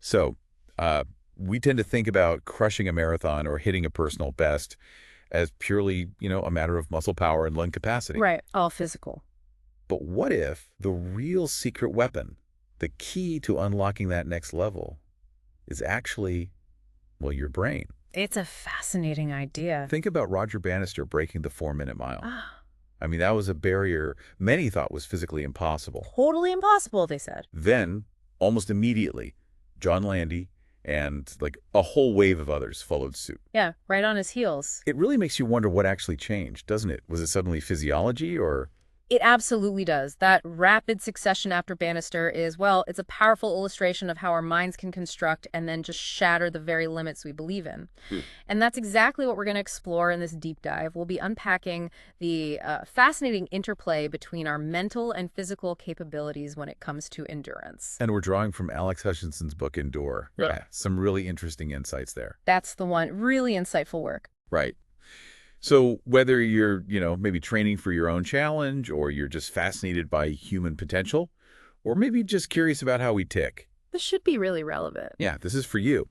So, we tend to think about crushing a marathon or hitting a personal best as purely, a matter of muscle power and lung capacity. Right. All physical. But what if the real secret weapon, the key to unlocking that next level, is actually, well, your brain? It's a fascinating idea. Think about Roger Bannister breaking the 4-minute mile. Ah, I mean, that was a barrier many thought was physically impossible. totally impossible, they said. Then, almost immediately, John Landy and like a whole wave of others followed suit. Yeah, right on his heels. It really makes you wonder what actually changed, doesn't it? Was it suddenly physiology or... It absolutely does. That rapid succession after Bannister is, well, it's a powerful illustration of how our minds can construct and then just shatter the very limits we believe in. Hmm. And that's exactly what we're going to explore in this deep dive. We'll be unpacking the fascinating interplay between our mental and physical capabilities when it comes to endurance. And we're drawing from Alex Hutchinson's book, Endure. Yeah. Some really interesting insights there. That's the one. Really insightful work. Right. So whether you're, maybe training for your own challenge or you're just fascinated by human potential, or maybe just curious about how we tick, This should be really relevant. yeah, this is for you.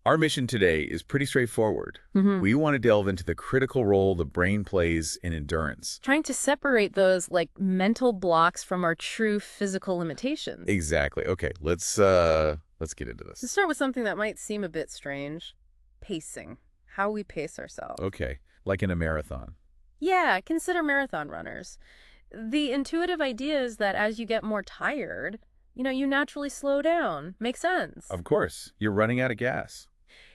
Our mission today is pretty straightforward. Mm-hmm. We want to delve into the critical role the brain plays in endurance. Trying to separate those mental blocks from our true physical limitations. Exactly. Okay, let's get into To this. start with something that might seem a bit strange, pacing. How we pace ourselves. Okay, like in a marathon. Yeah, consider marathon runners. The intuitive idea is that as you get more tired, you naturally slow down. Makes sense. Of course, you're running out of gas.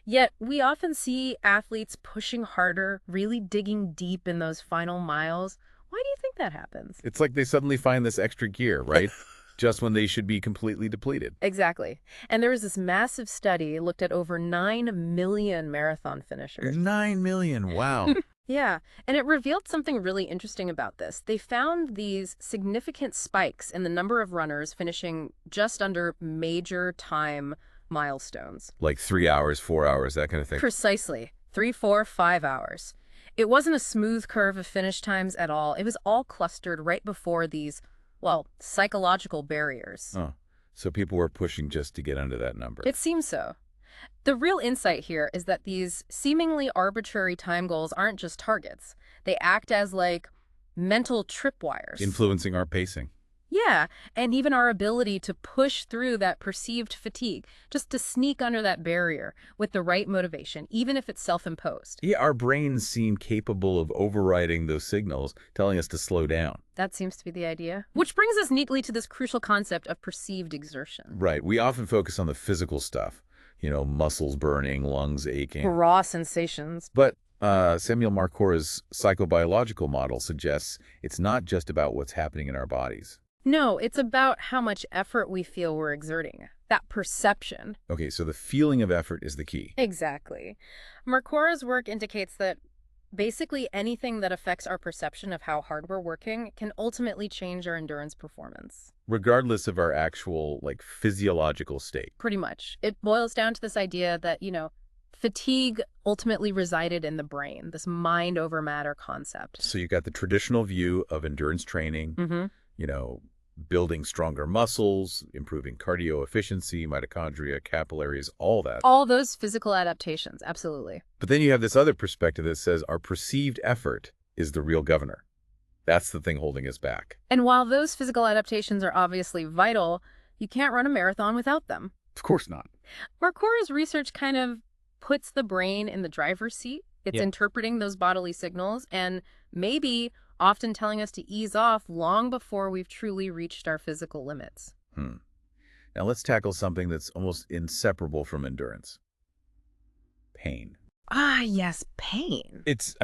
Yet we often see athletes pushing harder, really digging deep in those final miles. Why do you think that happens? It's like they suddenly find this extra gear, right? Just when they should be completely depleted. Exactly. And there was this massive study looked at over 9 million marathon finishers. 9 million, wow. Yeah, and it revealed something really interesting about this. They found these significant spikes in the number of runners finishing just under major time milestones. Like 3 hours, 4 hours, that kind of thing. Precisely. 3, 4, 5 hours. It wasn't a smooth curve of finish times at all. It was all clustered right before these, well, psychological barriers. Oh, so people were pushing just to get under that number. It seems so. The real insight here is that these seemingly arbitrary time goals aren't just targets. They act as mental tripwires. Influencing our pacing. Yeah, and even our ability to push through that perceived fatigue, just to sneak under that barrier with the right motivation, even if it's self-imposed. Yeah, our brains seem capable of overriding those signals, telling us to slow down. That seems to be the idea. Which brings us neatly to this crucial concept of perceived exertion. Right. We often focus on the physical stuff, muscles burning, lungs aching. Raw sensations. But Samuel Marcora's psychobiological model suggests it's not just about what's happening in our bodies. No, it's about how much effort we feel we're exerting. That perception. Okay, so the feeling of effort is the key. Exactly. Marcora's work indicates that basically anything that affects our perception of how hard we're working can ultimately change our endurance performance. Regardless of our actual, physiological state. Pretty much. It boils down to this idea that, fatigue ultimately resided in the brain, this mind over matter concept. So you got the traditional view of endurance training, Mm-hmm. building stronger muscles, improving cardio efficiency, mitochondria, capillaries, all that. All those physical adaptations, absolutely. But then you have this other perspective that says our perceived effort is the real governor. That's the thing holding us back. And while those physical adaptations are obviously vital, you can't run a marathon without them. Of course not. Marcora's research kind of puts the brain in the driver's seat. It's Yeah. interpreting those bodily signals and maybe often telling us to ease off long before we've truly reached our physical limits. Now let's tackle something that's almost inseparable from endurance. Pain. Ah, yes, pain. It's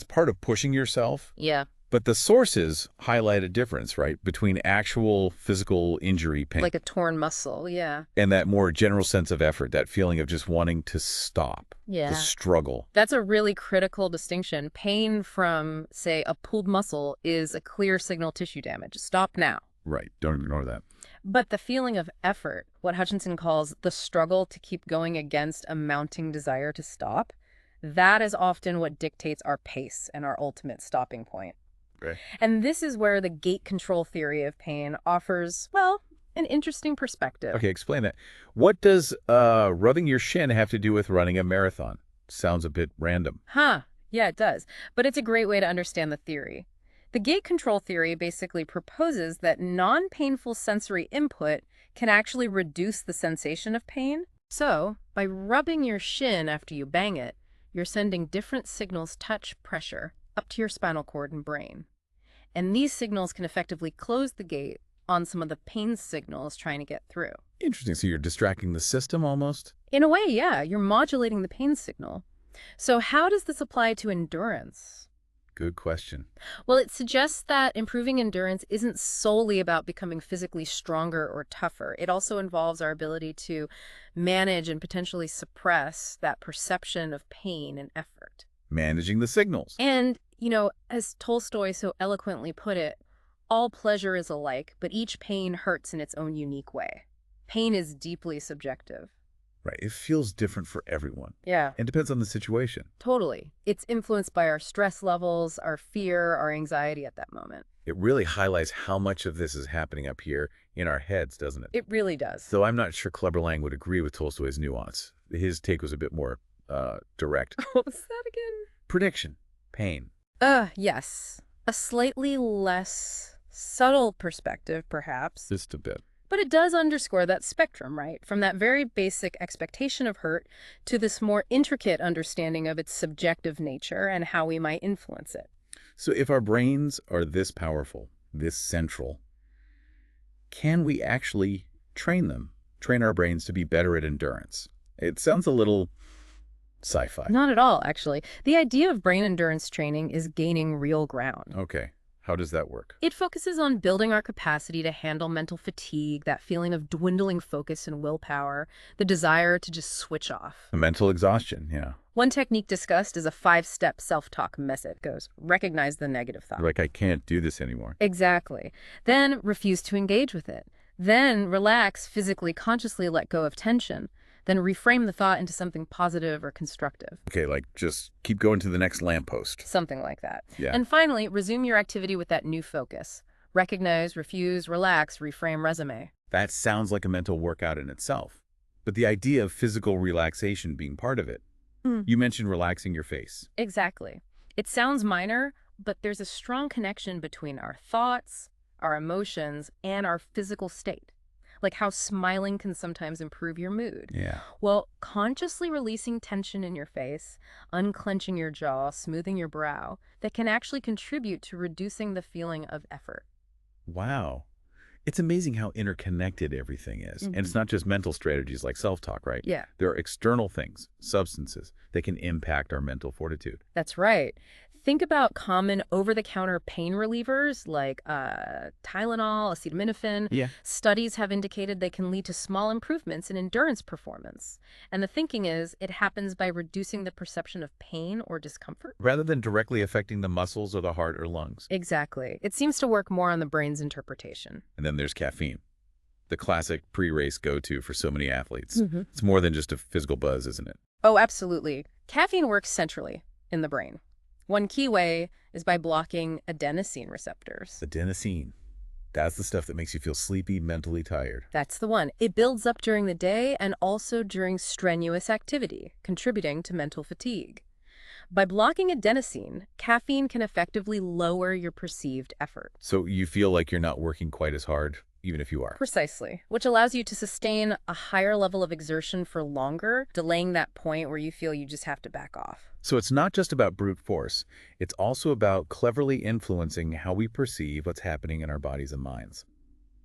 part of pushing yourself, Yeah. but the sources highlight a difference, right, between actual physical injury pain Like a torn muscle, yeah. and that more general sense of effort, that feeling of just wanting to stop, Yeah. the struggle. That's a really critical distinction. Pain from, say, a pulled muscle is a clear signal tissue damage. Stop now. Right, don't ignore that. But the feeling of effort, what Hutchinson calls the struggle to keep going against a mounting desire to stop, that is often what dictates our pace and our ultimate stopping point. Okay. And this is where the gate control theory of pain offers, well, An interesting perspective. Okay, explain that. What does rubbing your shin have to do with running a marathon? Sounds a bit random. Huh. Yeah, it does. But it's a great way to understand the theory. The gait control theory basically proposes that non-painful sensory input can actually reduce the sensation of pain. So, by rubbing your shin after you bang it, you're sending different signals, touch, pressure, up to your spinal cord and brain. And these signals can effectively close the gate on some of the pain signals trying to get through. Interesting. So you're distracting the system almost? In a way, yeah, you're modulating the pain signal. So how does this apply to endurance? Good question. Well, it suggests that improving endurance isn't solely about becoming physically stronger or tougher. It also involves our ability to manage and potentially suppress that perception of pain and effort. Managing the signals. And, as Tolstoy so eloquently put it, all pleasure is alike, but each pain hurts in its own unique way. Pain is deeply subjective. Right. It feels different for everyone. Yeah. It depends on the situation. Totally. It's influenced by our stress levels, our fear, our anxiety at that moment. It really highlights how much of this is happening up here in our heads, doesn't it? It really does. So I'm not sure Clubber Lang would agree with Tolstoy's nuance. His take was a bit more direct. What was that again? Prediction. Pain. Yes. A slightly less subtle perspective, perhaps. Just a bit. But it does underscore that spectrum, right? From that very basic expectation of hurt to this more intricate understanding of its subjective nature and how we might influence it. So if our brains are this powerful, this central, can we actually train them, train our brains to be better at endurance? It sounds a little sci-fi. Not at all, actually. The idea of brain endurance training is gaining real ground. Okay. How does that work? It focuses on building our capacity to handle mental fatigue, that feeling of dwindling focus and willpower, the desire to just switch off. Mental exhaustion, yeah. One technique discussed is a 5-step self-talk method. It goes, recognize the negative thought. Like, I can't do this anymore. Exactly. Then refuse to engage with it. Then relax, physically, consciously let go of tension. Then reframe the thought into something positive or constructive. Okay, like just keep going to the next lamppost. Something like that. Yeah. And finally, resume your activity with that new focus. Recognize, refuse, relax, reframe, resume. That sounds like a mental workout in itself. But the idea of physical relaxation being part of it. You mentioned relaxing your face. Exactly. It sounds minor, but there's a strong connection between our thoughts, our emotions, and our physical state. Like how smiling can sometimes improve your mood. Yeah. Well, consciously releasing tension in your face, unclenching your jaw, smoothing your brow, that can actually contribute to reducing the feeling of effort. Wow. It's amazing how interconnected everything is. And it's not just mental strategies like self-talk, right? Yeah. There are external things, substances, that can impact our mental fortitude. That's right. Think about common over-the-counter pain relievers like Tylenol, acetaminophen. Yeah. Studies have indicated they can lead to small improvements in endurance performance. And the thinking is it happens by reducing the perception of pain or discomfort. Rather than directly affecting the muscles or the heart or lungs. Exactly. It seems to work more on the brain's interpretation. And then there's caffeine, the classic pre-race go-to for so many athletes. It's more than just a physical buzz, isn't it? Oh, absolutely. Caffeine works centrally in the brain. One key way is by blocking adenosine receptors. Adenosine. That's the stuff that makes you feel sleepy, mentally tired. That's the one. It builds up during the day and also during strenuous activity, contributing to mental fatigue. By blocking adenosine, caffeine can effectively lower your perceived effort. So you feel like you're not working quite as hard, even if you are. Precisely, which allows you to sustain a higher level of exertion for longer, delaying that point where you feel you just have to back off. So it's not just about brute force. It's also about cleverly influencing how we perceive what's happening in our bodies and minds.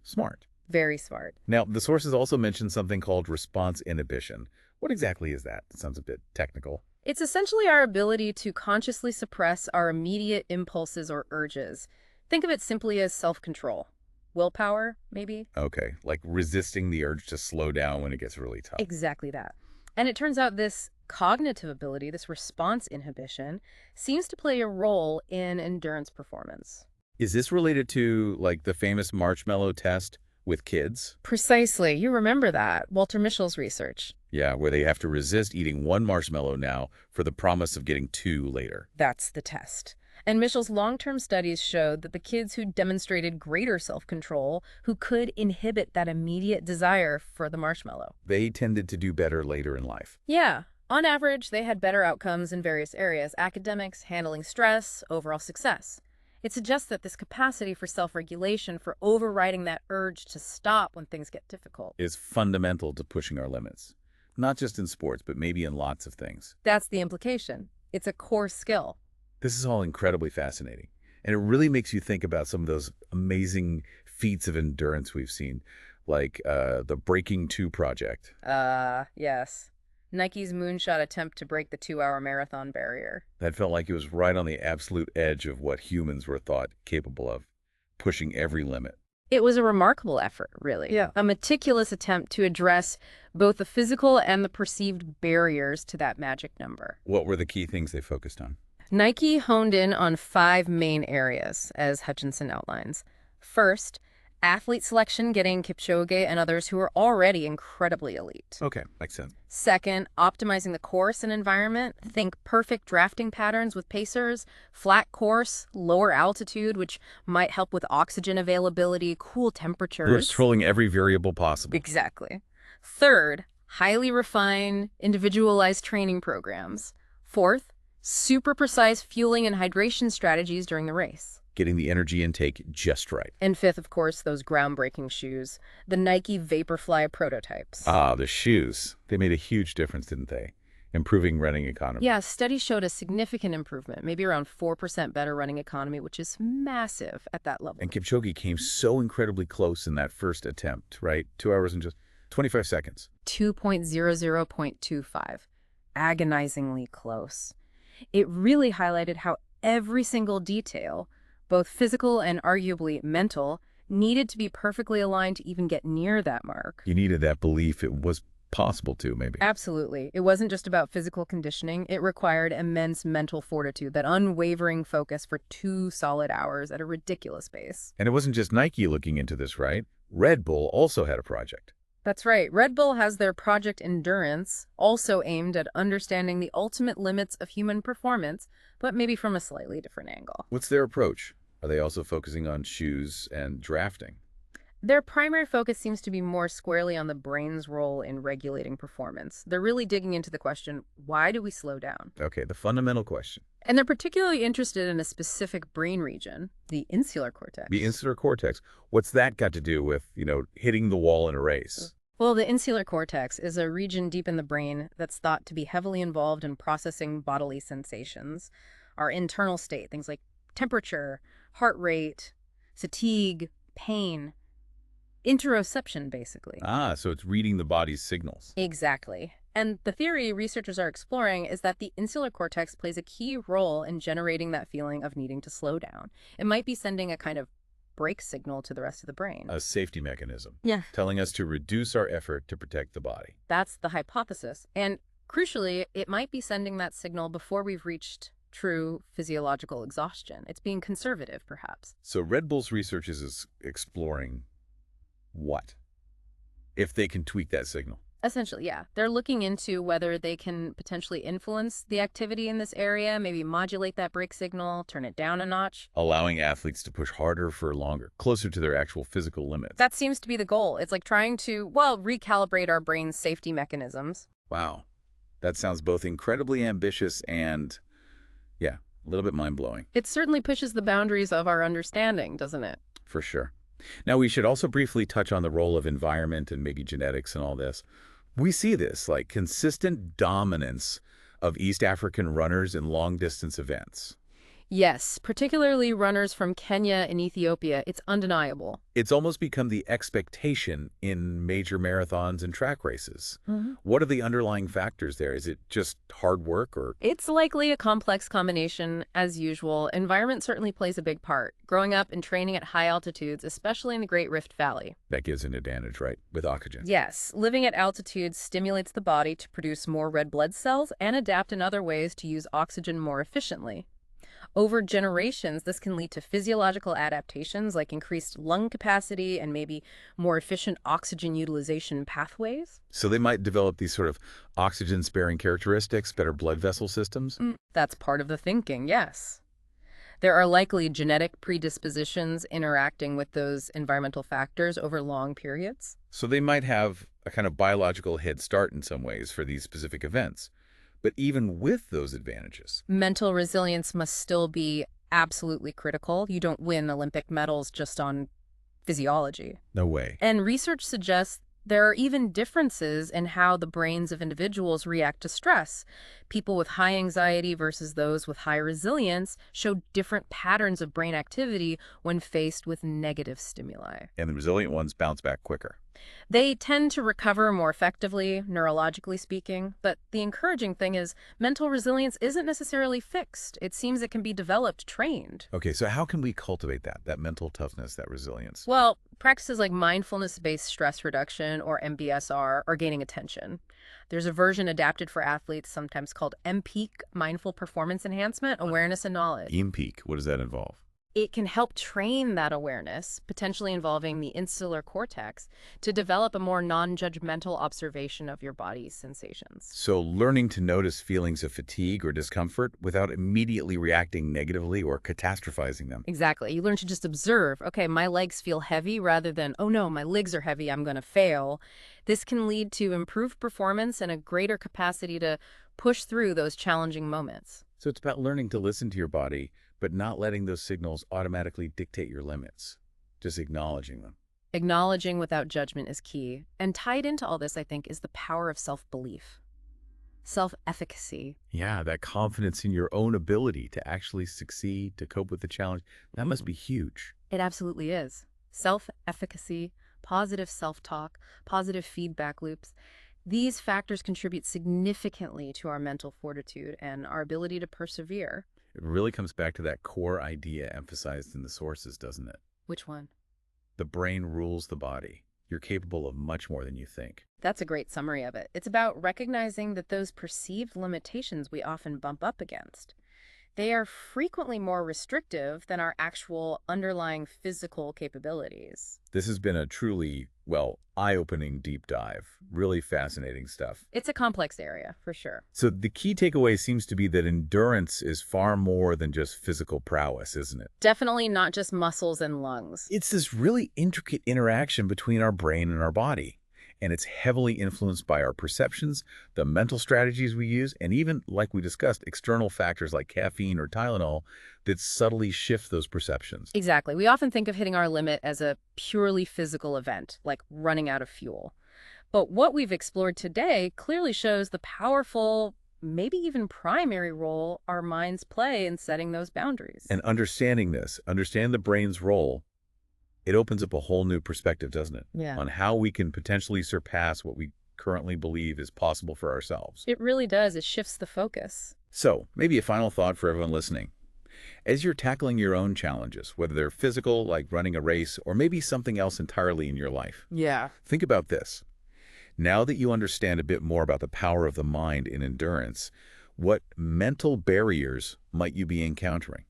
Smart. Very smart. Now, the sources also mentioned something called response inhibition. What exactly is that? It sounds a bit technical. It's essentially our ability to consciously suppress our immediate impulses or urges. Think of it simply as self-control. Willpower, maybe? Okay, like resisting the urge to slow down when it gets really tough. Exactly that. And it turns out this cognitive ability, this response inhibition, seems to play a role in endurance performance. Is this related to, like, the famous marshmallow test with kids? Precisely. You remember that. Walter Mischel's research. Yeah, where they have to resist eating one marshmallow now for the promise of getting two later. That's the test. And Mitchell's long-term studies showed that the kids who demonstrated greater self-control, who could inhibit that immediate desire for the marshmallow. They tended to do better later in life. Yeah, on average, they had better outcomes in various areas: academics, handling stress, overall success. It suggests that this capacity for self-regulation, for overriding that urge to stop when things get difficult. Is fundamental to pushing our limits. Not just in sports, but maybe in lots of things. That's the implication. It's a core skill. This is all incredibly fascinating. And it really makes you think about some of those amazing feats of endurance we've seen, like the Breaking 2 project. Yes. Nike's moonshot attempt to break the 2-hour marathon barrier. That felt like it was right on the absolute edge of what humans were thought capable of, pushing every limit. It was a remarkable effort, really. Yeah. A meticulous attempt to address both the physical and the perceived barriers to that magic number. What were the key things they focused on? Nike honed in on 5 main areas, as Hutchinson outlines. First, athlete selection, getting Kipchoge and others who are already incredibly elite. Okay, makes sense. Second, optimizing the course and environment. Think perfect drafting patterns with pacers, flat course, lower altitude, which might help with oxygen availability, cool temperatures. We're controlling every variable possible. Exactly. Third, highly refined, individualized training programs. Fourth, super precise fueling and hydration strategies during the race. Getting the energy intake just right. And fifth, of course, those groundbreaking shoes, the Nike Vaporfly prototypes. Ah, the shoes. They made a huge difference, didn't they? Improving running economy. Yeah, studies showed a significant improvement, maybe around 4% better running economy, which is massive at that level. And Kipchoge came so incredibly close in that first attempt, right? 2 hours and just 25 seconds. 2.00.25. Agonizingly close. It really highlighted how every single detail, both physical and arguably mental, needed to be perfectly aligned to even get near that mark. You needed that belief it was possible to, maybe. Absolutely. It wasn't just about physical conditioning. It required immense mental fortitude, that unwavering focus for 2 solid hours at a ridiculous pace. And it wasn't just Nike looking into this, right? Red Bull also had a project. That's right. Red Bull has their Project Endurance, also aimed at understanding the ultimate limits of human performance, but maybe from a slightly different angle. What's their approach? Are they also focusing on shoes and drafting? Their primary focus seems to be more squarely on the brain's role in regulating performance. They're really digging into the question, why do we slow down? Okay, the fundamental question. And they're particularly interested in a specific brain region, the insular cortex. The insular cortex. What's that got to do with, hitting the wall in a race? Well, the insular cortex is a region deep in the brain that's thought to be heavily involved in processing bodily sensations, our internal state, things like temperature, heart rate, fatigue, pain, interoception, basically. Ah, so it's reading the body's signals. Exactly. And the theory researchers are exploring is that the insular cortex plays a key role in generating that feeling of needing to slow down. It might be sending a kind of brake signal to the rest of the brain. A safety mechanism. Yeah. Telling us to reduce our effort to protect the body. That's the hypothesis. And crucially, it might be sending that signal before we've reached true physiological exhaustion. It's being conservative, perhaps. So Red Bull's research is exploring what? If they can tweak that signal. Essentially, yeah. They're looking into whether they can potentially influence the activity in this area, maybe modulate that brake signal, turn it down a notch. Allowing athletes to push harder for longer, closer to their actual physical limits. That seems to be the goal. It's like trying to, recalibrate our brain's safety mechanisms. Wow. That sounds both incredibly ambitious and, a little bit mind-blowing. It certainly pushes the boundaries of our understanding, doesn't it? For sure. Now, we should also briefly touch on the role of environment and maybe genetics and all this. We see this, like consistent dominance of East African runners in long-distance events. Yes, particularly runners from Kenya and Ethiopia. It's undeniable. It's almost become the expectation in major marathons and track races. Mm-hmm. What are the underlying factors there? Is it just hard work or? It's likely a complex combination, as usual. Environment certainly plays a big part. Growing up and training at high altitudes, especially in the Great Rift Valley. That gives an advantage, right? With oxygen. Yes, living at altitudes stimulates the body to produce more red blood cells and adapt in other ways to use oxygen more efficiently. Over generations, this can lead to physiological adaptations like increased lung capacity and maybe more efficient oxygen utilization pathways. So they might develop these sort of oxygen-sparing characteristics, better blood vessel systems? That's part of the thinking, yes. There are likely genetic predispositions interacting with those environmental factors over long periods. So they might have a kind of biological head start in some ways for these specific events. But even with those advantages, Mental resilience must still be absolutely critical. You don't win Olympic medals just on physiology. no way. And research suggests there are even differences in how the brains of individuals react to stress. People with high anxiety versus those with high resilience show different patterns of brain activity when faced with negative stimuli. And the resilient ones bounce back quicker. They tend to recover more effectively, neurologically speaking, but the encouraging thing is mental resilience isn't necessarily fixed. It seems it can be developed, trained. Okay, so how can we cultivate that mental toughness, that resilience? Well, practices like mindfulness-based stress reduction or MBSR are gaining attention. There's a version adapted for athletes, sometimes called MPEAK, Mindful Performance Enhancement, Awareness and Knowledge. EMPEAK, what does that involve? It can help train that awareness, potentially involving the insular cortex, to develop a more non-judgmental observation of your body's sensations. So learning to notice feelings of fatigue or discomfort without immediately reacting negatively or catastrophizing them. Exactly. You learn to just observe, okay, my legs feel heavy rather than, oh no, my legs are heavy, I'm going to fail. This can lead to improved performance and a greater capacity to push through those challenging moments. So it's about learning to listen to your body, but not letting those signals automatically dictate your limits, just acknowledging them. Acknowledging without judgment is key. And tied into all this, I think, is the power of self-belief, self-efficacy. Yeah, that confidence in your own ability to actually succeed, to cope with the challenge, that must be huge. It absolutely is. Self-efficacy, positive self-talk, positive feedback loops. These factors contribute significantly to our mental fortitude and our ability to persevere. It really comes back to that core idea emphasized in the sources, doesn't it? Which one? The brain rules the body. You're capable of much more than you think. That's a great summary of it. It's about recognizing that those perceived limitations we often bump up against, they are frequently more restrictive than our actual underlying physical capabilities. This has been a truly, well, eye-opening deep dive. Really fascinating stuff. It's a complex area, for sure. So the key takeaway seems to be that endurance is far more than just physical prowess, isn't it? Definitely not just muscles and lungs. It's this really intricate interaction between our brain and our body. And it's heavily influenced by our perceptions, the mental strategies we use, and even, like we discussed, external factors like caffeine or Tylenol that subtly shift those perceptions. Exactly. We often think of hitting our limit as a purely physical event, like running out of fuel. But what we've explored today clearly shows the powerful, maybe even primary role our minds play in setting those boundaries. And understanding this, understand the brain's role, it opens up a whole new perspective, doesn't it? Yeah. On how we can potentially surpass what we currently believe is possible for ourselves. It really does. It shifts the focus. So, maybe a final thought for everyone listening. As you're tackling your own challenges, whether they're physical, like running a race, or maybe something else entirely in your life, Yeah. think about this. Now that you understand a bit more about the power of the mind in endurance, what mental barriers might you be encountering?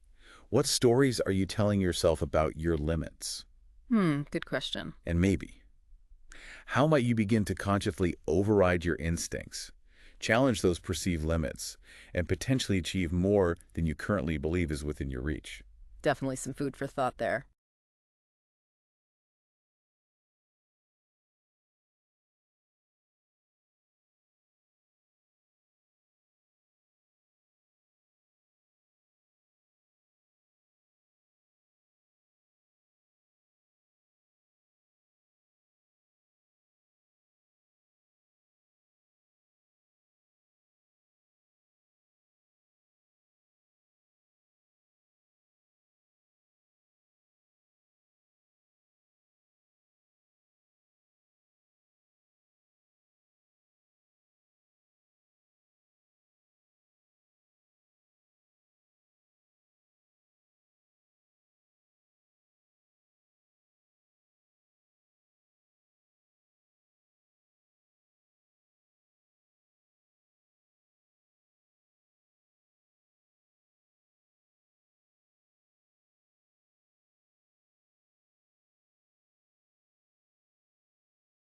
What stories are you telling yourself about your limits? Good question. And maybe, how might you begin to consciously override your instincts, challenge those perceived limits, and potentially achieve more than you currently believe is within your reach? Definitely some food for thought there.